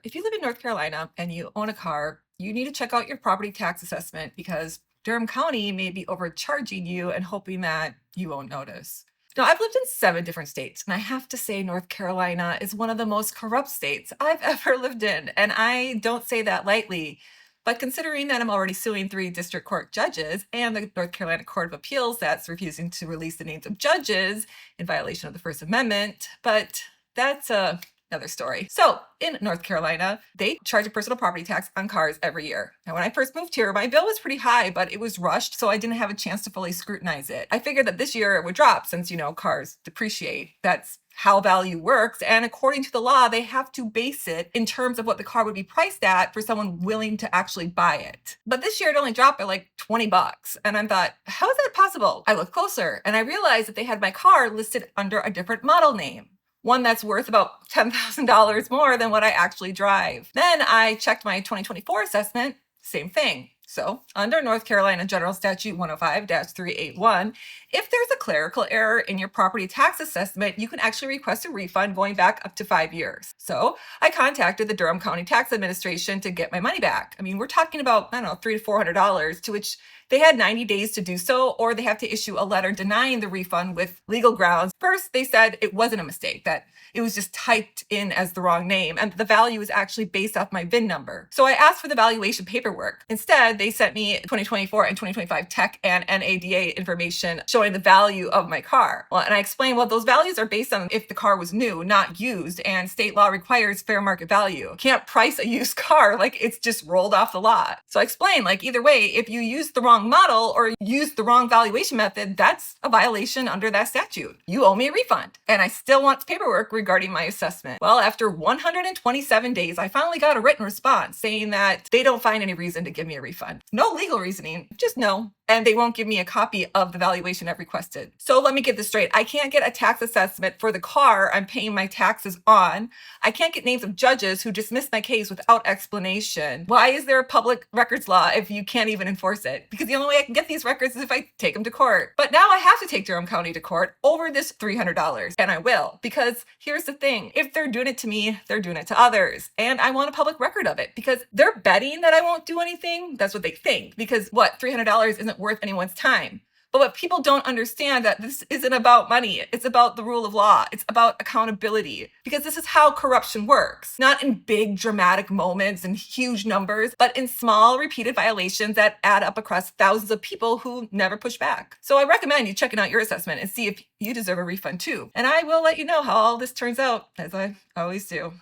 If you live in North Carolina and you own a car, you need to check out your property tax assessment because Durham County may be overcharging you and hoping that you won't notice. Now, I've lived in 7 different states, and I have to say, North Carolina is one of the most corrupt states I've ever lived in. And I don't say that lightly. But considering that I'm already suing 3 district court judges and the North Carolina Court of Appeals that's refusing to release the names of judges in violation of the First Amendment, but that's another story. So in North Carolina, they charge a personal property tax on cars every year. Now, when I first moved here, my bill was pretty high, but it was rushed, so I didn't have a chance to fully scrutinize it. I figured that this year it would drop since, cars depreciate. That's how value works. And according to the law, they have to base it in terms of what the car would be priced at for someone willing to actually buy it. But this year it only dropped by like $20. And I thought, how is that possible? I looked closer and I realized that they had my car listed under a different model name, one that's worth about $10,000 more than what I actually drive. Then I checked my 2024 assessment, same thing. So under North Carolina General Statute 105-381, if there's a clerical error in your property tax assessment, you can actually request a refund going back up to 5 years. So I contacted the Durham County Tax Administration to get my money back. I mean, we're talking about, I don't know, $300 to $400, to which they had 90 days to do so, or they have to issue a letter denying the refund with legal grounds. First, they said it wasn't a mistake, that it was just typed in as the wrong name, and the value is actually based off my VIN number. So I asked for the valuation paperwork. Instead, they sent me 2024 and 2025 tech and NADA information showing the value of my car. Well, and I explained, well, those values are based on if the car was new, not used, and state law requires fair market value. You can't price a used car like it's just rolled off the lot. So I explained, like, either way, if you use the wrong model or use the wrong valuation method, that's a violation under that statute. You owe me a refund. And I still want paperwork regarding my assessment. Well, after 127 days, I finally got a written response saying that they don't find any reason to give me a refund. No legal reasoning, just no. And they won't give me a copy of the valuation I've requested. So let me get this straight. I can't get a tax assessment for the car I'm paying my taxes on. I can't get names of judges who dismissed my case without explanation. Why is there a public records law if you can't even enforce it? Because the only way I can get these records is if I take them to court. But now I have to take Durham County to court over this $300. And I will, because here's the thing. If they're doing it to me, they're doing it to others. And I want a public record of it because they're betting that I won't do anything. That's what they think. Because what, $300 isn't worth anyone's time. But what people don't understand, that this isn't about money. It's about the rule of law. It's about accountability, because this is how corruption works. Not in big dramatic moments and huge numbers, but in small repeated violations that add up across thousands of people who never push back. So I recommend you checking out your assessment and see if you deserve a refund too. And I will let you know how all this turns out, as I always do.